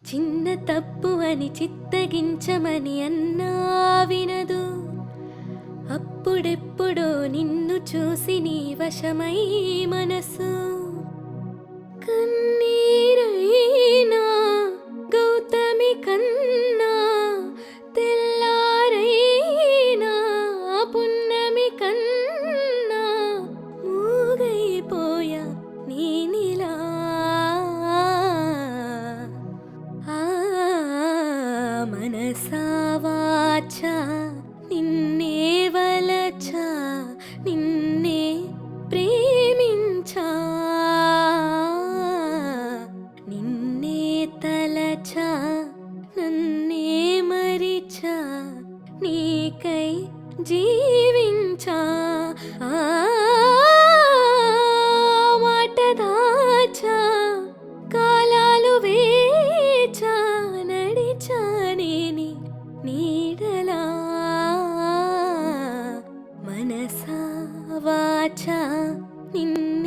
చిన్న తప్పు అని చిత్తగించమని అన్నా వినదు. అప్పుడెప్పుడో నిన్ను చూసి నీ వశమై మనసు కన్నీరైనా గౌతమి కన్నా తెల్లారైనా పున్నమి కన్నా మూగైపోయా నేనిలా. మనసా వాచా నిన్నే వలచా నిన్నే ప్రేమించా నిన్నే తలచా నన్నే మరిచా నీకై జీవించా. మాట దాచా కాలాలు వేచా నడిచా నేని నీడలా. మనసా వాచా నిన్నే